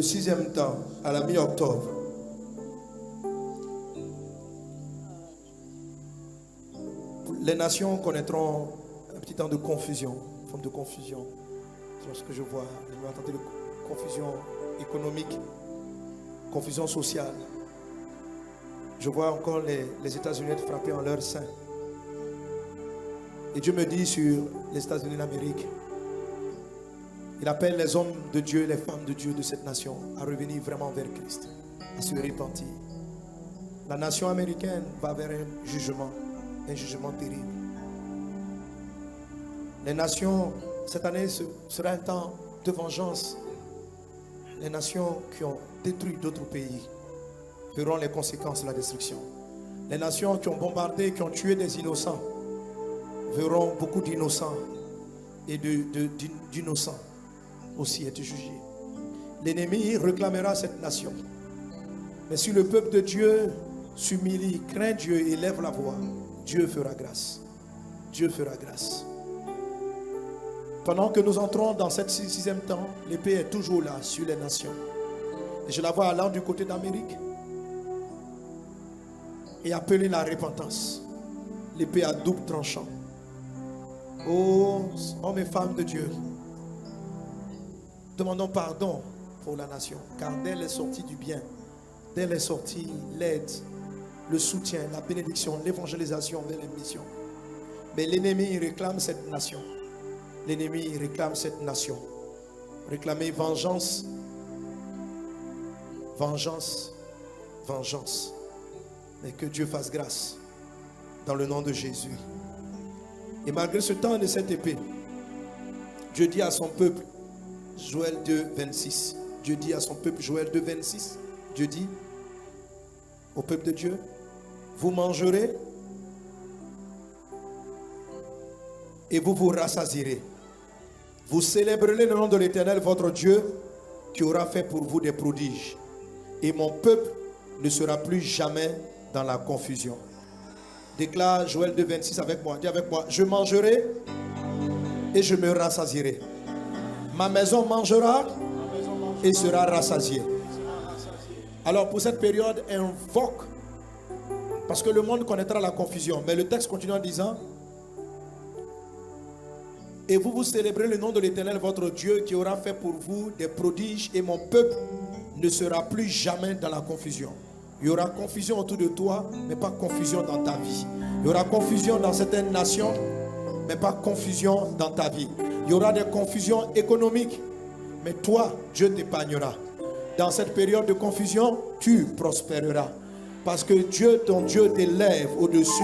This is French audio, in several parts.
6e temps, à la mi-octobre, les nations connaîtront un petit temps de confusion, une forme de confusion. C'est ce que je vois. Je vais entendre de confusion économique, confusion sociale. Je vois encore les États-Unis être frappés en leur sein. Et Dieu me dit sur les États-Unis d'Amérique, il appelle les hommes de Dieu, les femmes de Dieu de cette nation à revenir vraiment vers Christ, à se repentir. La nation américaine va vers un jugement terrible. Les nations, cette année sera un temps de vengeance. Les nations qui ont détruit d'autres pays verront les conséquences de la destruction. Les nations qui ont bombardé, qui ont tué des innocents, verront beaucoup d'innocents et d'innocents aussi être jugés. L'ennemi réclamera cette nation. Mais si le peuple de Dieu s'humilie, craint Dieu et lève la voix, Dieu fera grâce. Dieu fera grâce. Pendant que nous entrons dans cette 6e temps, l'épée est toujours là sur les nations. Et je la vois allant du côté d'Amérique et appeler la repentance. L'épée à double tranchant. Oh, hommes et femmes de Dieu, demandons pardon pour la nation, car d'elle est sortie du bien, d'elle est sortie l'aide, le soutien, la bénédiction, l'évangélisation vers les missions. Mais l'ennemi réclame cette nation. L'ennemi réclame cette nation. Réclamer vengeance, vengeance, vengeance. Mais que Dieu fasse grâce dans le nom de Jésus. Et malgré ce temps de cette épée, Dieu dit à son peuple, Joël 2, 26. Dieu dit à son peuple, Joël 2, 26. Dieu dit au peuple de Dieu, vous mangerez et vous vous rassasierez. Vous célébrerez le nom de l'Éternel, votre Dieu, qui aura fait pour vous des prodiges. Et mon peuple ne sera plus jamais dans la confusion. Déclare Joël 2, 26 avec moi. Dis avec moi, je mangerai et je me rassasierai. Ma maison mangera et sera rassasiée. Alors pour cette période, invoque, parce que le monde connaîtra la confusion. Mais le texte continue en disant, et vous vous célébrez le nom de l'Éternel, votre Dieu, qui aura fait pour vous des prodiges, et mon peuple ne sera plus jamais dans la confusion. Il y aura confusion autour de toi, mais pas confusion dans ta vie. Il y aura confusion dans certaines nations, mais pas confusion dans ta vie. Il y aura des confusions économiques, mais toi, Dieu t'épargnera. Dans cette période de confusion, tu prospéreras. Parce que Dieu, ton Dieu, t'élève au-dessus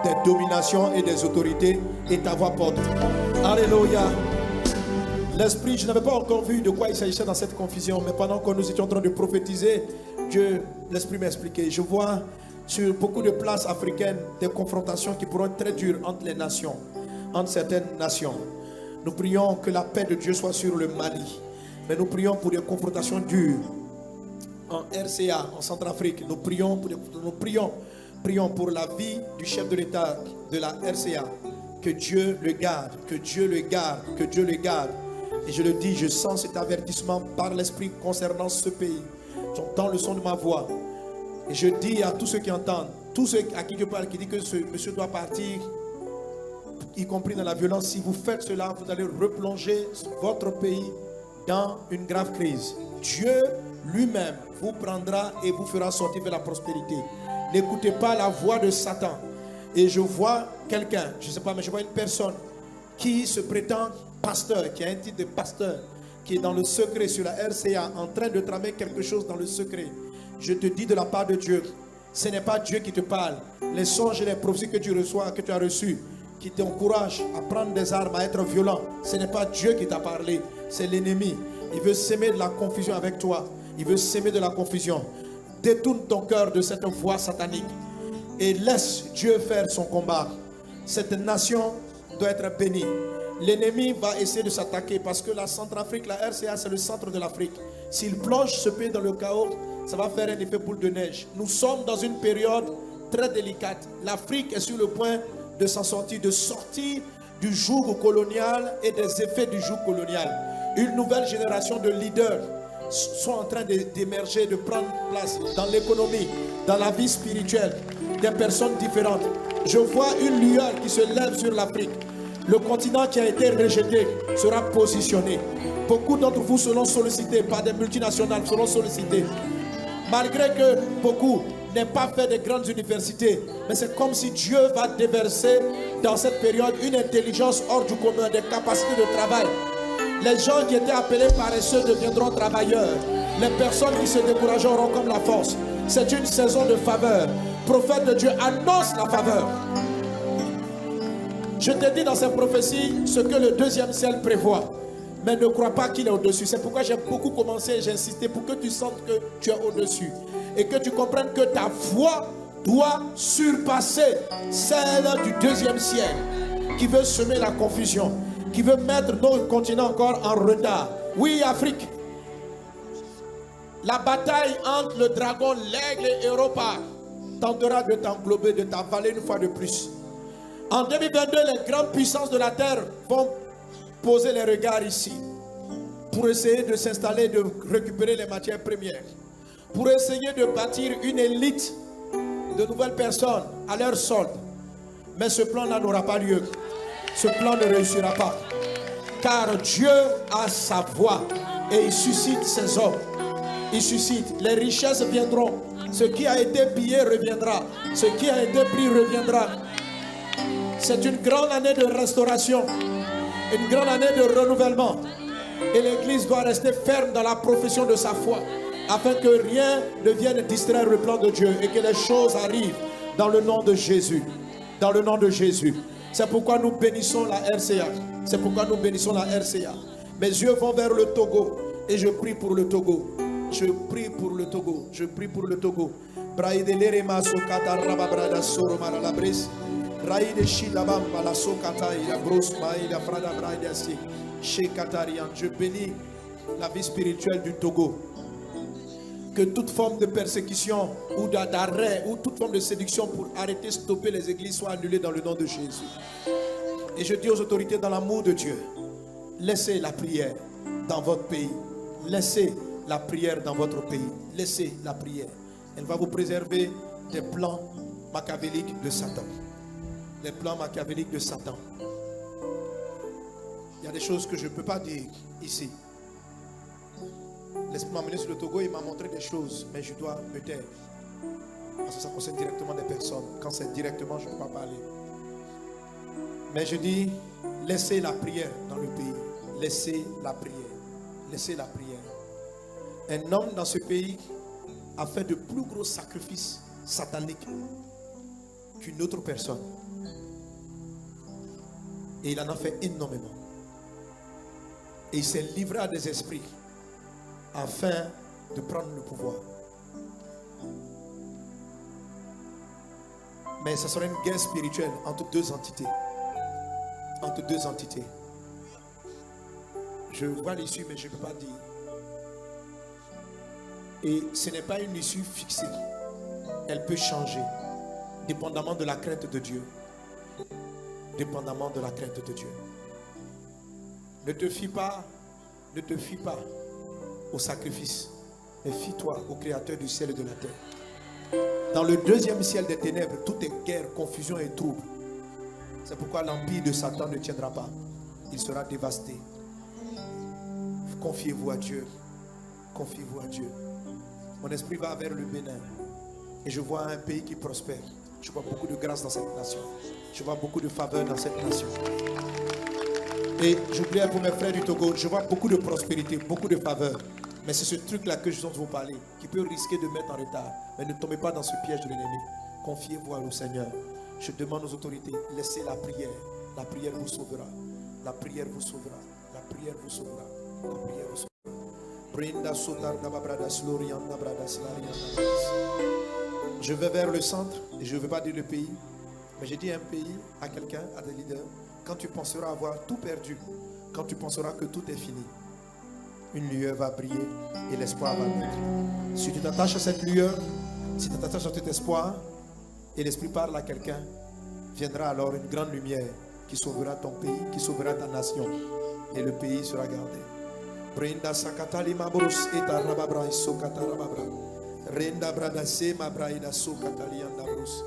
des dominations et des autorités et ta voix porte. Alléluia. L'esprit, je n'avais pas encore vu de quoi il s'agissait dans cette confusion, mais pendant que nous étions en train de prophétiser, l'esprit m'a expliqué. Je vois sur beaucoup de places africaines des confrontations qui pourront être très dures entre les nations, entre certaines nations. Nous prions que la paix de Dieu soit sur le Mali, mais nous prions pour des confrontations dures en RCA, en Centrafrique. Nous prions pour la vie du chef de l'État de la RCA. Que Dieu le garde, que Dieu le garde, que Dieu le garde. Et je le dis, je sens cet avertissement par l'Esprit concernant ce pays. J'entends le son de ma voix. Et je dis à tous ceux qui entendent, tous ceux à qui je parle, qui disent que ce monsieur doit partir, y compris dans la violence, si vous faites cela, vous allez replonger votre pays dans une grave crise. Dieu lui-même vous prendra et vous fera sortir vers la prospérité. N'écoutez pas la voix de Satan. Et je vois quelqu'un, je ne sais pas, mais je vois une personne qui se prétend pasteur, qui a un titre de pasteur, qui est dans le secret sur la RCA, en train de tramer quelque chose dans le secret. Je te dis de la part de Dieu, ce n'est pas Dieu qui te parle. Les songes et les prophéties que tu reçois, que tu as reçus, qui t'encouragent à prendre des armes, à être violent, ce n'est pas Dieu qui t'a parlé, c'est l'ennemi. Il veut s'aimer de la confusion avec toi. Il veut s'aimer de la confusion. Détourne ton cœur de cette voix satanique et laisse Dieu faire son combat. Cette nation doit être bénie. L'ennemi va essayer de s'attaquer parce que la Centrafrique, la RCA, c'est le centre de l'Afrique. S'il plonge ce pays dans le chaos, ça va faire un effet boule de neige. Nous sommes dans une période très délicate. L'Afrique est sur le point de s'en sortir, de sortir du joug colonial et des effets du joug colonial. Une nouvelle génération de leaders sont en train d'émerger, de prendre place dans l'économie, dans la vie spirituelle, des personnes différentes. Je vois une lueur qui se lève sur l'Afrique. Le continent qui a été rejeté sera positionné. Beaucoup d'entre vous seront sollicités par des multinationales, seront sollicités. Malgré que beaucoup n'aient pas fait de grandes universités, mais c'est comme si Dieu va déverser dans cette période une intelligence hors du commun, des capacités de travail. Les gens qui étaient appelés paresseux deviendront travailleurs. Les personnes qui se décourageaient auront comme la force. C'est une saison de faveur. Prophète de Dieu annonce la faveur. Je te dis dans cette prophétie ce que le deuxième ciel prévoit. Mais ne crois pas qu'il est au-dessus. C'est pourquoi j'ai beaucoup commencé et j'ai insisté pour que tu sentes que tu es au-dessus. Et que tu comprennes que ta foi doit surpasser celle du deuxième ciel. Qui veut semer la confusion. Qui veut mettre nos continents encore en retard. Oui, Afrique. La bataille entre le dragon, l'aigle et Europa tentera de t'englober, de t'avaler une fois de plus. En 2022, les grandes puissances de la terre vont poser les regards ici pour essayer de s'installer, de récupérer les matières premières, pour essayer de bâtir une élite de nouvelles personnes à leur solde. Mais ce plan-là n'aura pas lieu. Ce plan ne réussira pas. Car Dieu a sa voix et il suscite ses hommes. Il suscite. Les richesses viendront. Ce qui a été pillé reviendra. Ce qui a été pris reviendra. C'est une grande année de restauration. Une grande année de renouvellement. Et l'Église doit rester ferme dans la profession de sa foi, afin que rien ne vienne distraire le plan de Dieu et que les choses arrivent dans le nom de Jésus. Dans le nom de Jésus. C'est pourquoi nous bénissons la RCA. C'est pourquoi nous bénissons la RCA. Mes yeux vont vers le Togo et je prie pour le Togo. Je prie pour le Togo. Je prie pour le Togo. Braïde lerema sokata rababrada soromara la brise. Raïde shidabamba la sokata ila bros maïda frada braïda si. Shekatarian. Je bénis la vie spirituelle du Togo. Que toute forme de persécution ou d'arrêt ou toute forme de séduction pour arrêter, stopper les églises soit annulée dans le nom de Jésus. Et je dis aux autorités dans l'amour de Dieu, laissez la prière dans votre pays. Laissez la prière dans votre pays. Laissez la prière. Elle va vous préserver des plans machiavéliques de Satan. Les plans machiavéliques de Satan. Il y a des choses que je ne peux pas dire ici. L'Esprit m'a mené sur le Togo, il m'a montré des choses, mais je dois me taire. Parce que ça concerne directement des personnes. Quand c'est directement, je ne peux pas parler. Mais je dis, laissez la prière dans le pays. Laissez la prière. Laissez la prière. Un homme dans ce pays a fait de plus gros sacrifices sataniques qu'une autre personne. Et il en a fait énormément. Et il s'est livré à des esprits afin de prendre le pouvoir. Mais ce sera une guerre spirituelle entre deux entités. Entre deux entités. Je vois l'issue, mais je ne peux pas dire. Et ce n'est pas une issue fixée. Elle peut changer, dépendamment de la crainte de Dieu. Dépendamment de la crainte de Dieu. Ne te fie pas au sacrifice, mais fie-toi au Créateur du ciel et de la terre. Dans le deuxième ciel des ténèbres, tout est guerre, confusion et trouble. C'est pourquoi l'empire de Satan ne tiendra pas. Il sera dévasté. Confiez-vous à Dieu. Confiez-vous à Dieu. Mon esprit va vers le Bénin. Et je vois un pays qui prospère. Je vois beaucoup de grâce dans cette nation. Je vois beaucoup de faveur dans cette nation. Et j'oubliais pour mes frères du Togo, je vois beaucoup de prospérité, beaucoup de faveur. Mais c'est ce truc-là que je viens de vous parler, qui peut risquer de mettre en retard. Mais ne tombez pas dans ce piège de l'ennemi. Confiez-vous au Seigneur. Je demande aux autorités, laissez la prière. La prière vous sauvera. La prière vous sauvera. La prière vous sauvera. La prière vous sauvera. Je vais vers le centre, et je ne veux pas dire le pays, mais j'ai dit un pays à quelqu'un, à des leaders. Quand tu penseras avoir tout perdu, quand tu penseras que tout est fini, une lueur va briller et l'espoir va naître. Si tu t'attaches à cette lueur, si tu t'attaches à cet espoir, et l'Esprit parle à quelqu'un, viendra alors une grande lumière qui sauvera ton pays, qui sauvera ta nation, et le pays sera gardé. Brenda sakatali mabrus eta rababra sokata rababra. Renda bradase mabraida sokatali andabrus.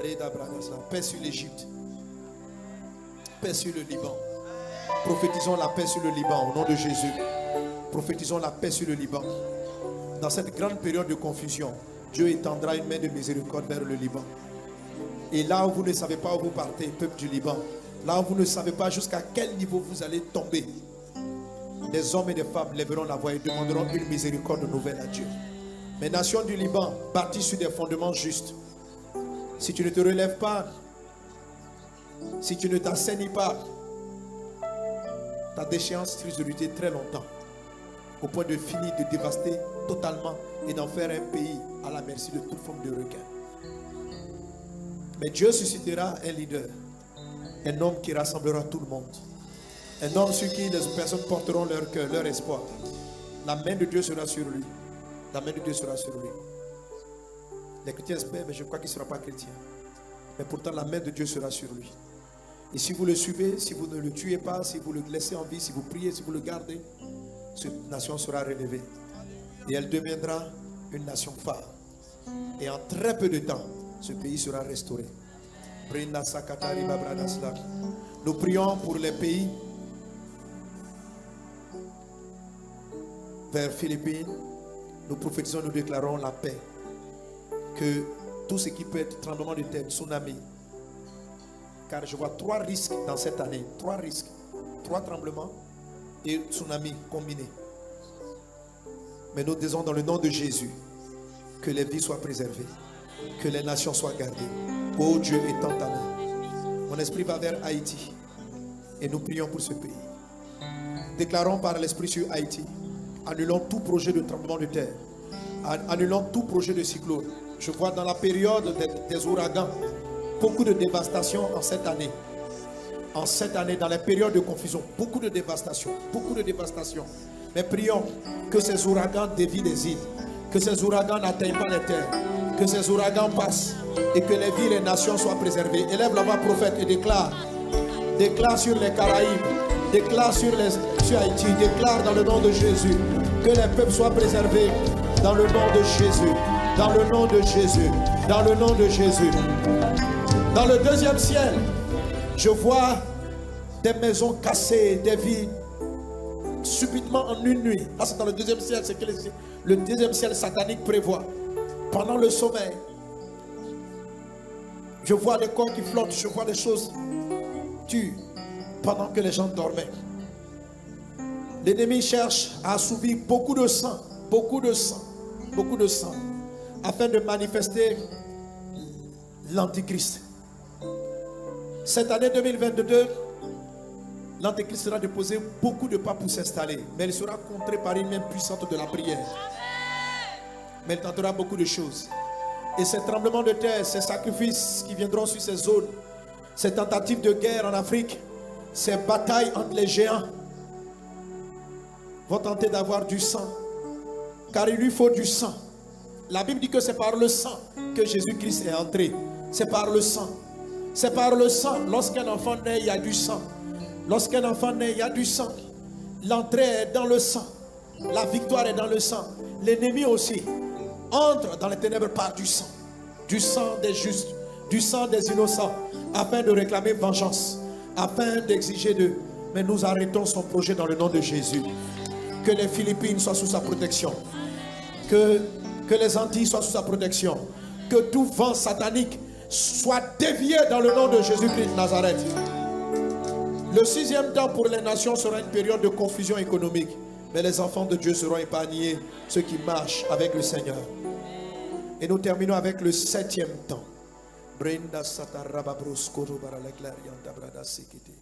Reda bradasa. Paix sur l'Égypte. Paix sur le Liban. Prophétisons la paix sur le Liban au nom de Jésus. Prophétisons la paix sur le Liban. Dans cette grande période de confusion, Dieu étendra une main de miséricorde vers le Liban. Et là où vous ne savez pas où vous partez, peuple du Liban, là où vous ne savez pas jusqu'à quel niveau vous allez tomber, des hommes et des femmes lèveront la voix et demanderont une miséricorde nouvelle à Dieu. Mais nation du Liban, bâtie sur des fondements justes, si tu ne te relèves pas, si tu ne t'assainis pas, ta déchéance risque de lutter très longtemps, au point de finir de dévaster totalement et d'en faire un pays à la merci de toute forme de requin. Mais Dieu suscitera un leader, un homme qui rassemblera tout le monde, un homme sur qui les personnes porteront leur cœur, leur espoir. La main de Dieu sera sur lui. La main de Dieu sera sur lui. Les chrétiens espèrent, mais je crois qu'il ne sera pas chrétien. Mais pourtant, la main de Dieu sera sur lui. Et si vous le suivez, si vous ne le tuez pas, si vous le laissez en vie, si vous priez, si vous le gardez, cette nation sera relevée. Et elle deviendra une nation phare. Et en très peu de temps, ce pays sera restauré. Nous prions pour les pays vers Philippines. Nous prophétisons, nous déclarons la paix. Que tout ce qui peut être tremblement de terre, tsunami. Car je vois 3 risques dans cette année. 3 risques. 3 tremblements et tsunami combinés. Mais nous disons dans le nom de Jésus que les vies soient préservées, que les nations soient gardées. Oh Dieu, étends ta main. Mon esprit va vers Haïti et nous prions pour ce pays. Déclarons par l'esprit sur Haïti. Annulons tout projet de tremblement de terre. Annulons tout projet de cyclone. Je vois dans la période des ouragans beaucoup de dévastation en cette année. En cette année, dans les périodes de confusion, beaucoup de dévastation. Beaucoup de dévastation. Mais prions que ces ouragans dévient les îles. Que ces ouragans n'atteignent pas les terres. Que ces ouragans passent. Et que les villes et les nations soient préservées. Élève la voix prophète et déclare. Déclare sur les Caraïbes. Déclare sur Haïti. Déclare dans le nom de Jésus. Que les peuples soient préservés. Dans le nom de Jésus. Dans le nom de Jésus. Dans le nom de Jésus. Dans le deuxième ciel, je vois des maisons cassées, des vies subitement en une nuit. Là, c'est dans le deuxième ciel, c'est que le deuxième ciel satanique prévoit. Pendant le sommeil, je vois des corps qui flottent, je vois des choses tues pendant que les gens dormaient. L'ennemi cherche à assouvir beaucoup de sang, afin de manifester l'Antichrist. Cette année 2022, l'Antéchrist sera déposé beaucoup de pas pour s'installer, mais il sera contré par une main puissante de la prière. Mais il tentera beaucoup de choses. Et ces tremblements de terre, ces sacrifices qui viendront sur ces zones, ces tentatives de guerre en Afrique, ces batailles entre les géants, vont tenter d'avoir du sang. Car il lui faut du sang. La Bible dit que c'est par le sang que Jésus-Christ est entré. C'est par le sang. C'est par le sang. Lorsqu'un enfant naît, il y a du sang. Lorsqu'un enfant naît, il y a du sang. L'entrée est dans le sang. La victoire est dans le sang. L'ennemi aussi entre dans les ténèbres par du sang. Du sang des justes, du sang des innocents, afin de réclamer vengeance, afin d'exiger d'eux. Mais nous arrêtons son projet dans le nom de Jésus. Que les Philippines soient sous sa protection. Que les Antilles soient sous sa protection. Que tout vent satanique soit dévié dans le nom de Jésus-Christ de Nazareth. Le 6e temps pour les nations sera une période de confusion économique. Mais les enfants de Dieu seront épargnés, ceux qui marchent avec le Seigneur. Et nous terminons avec le 7e temps. Brenda Satarababroskoro Baraleklar Yantabrada Sikiti.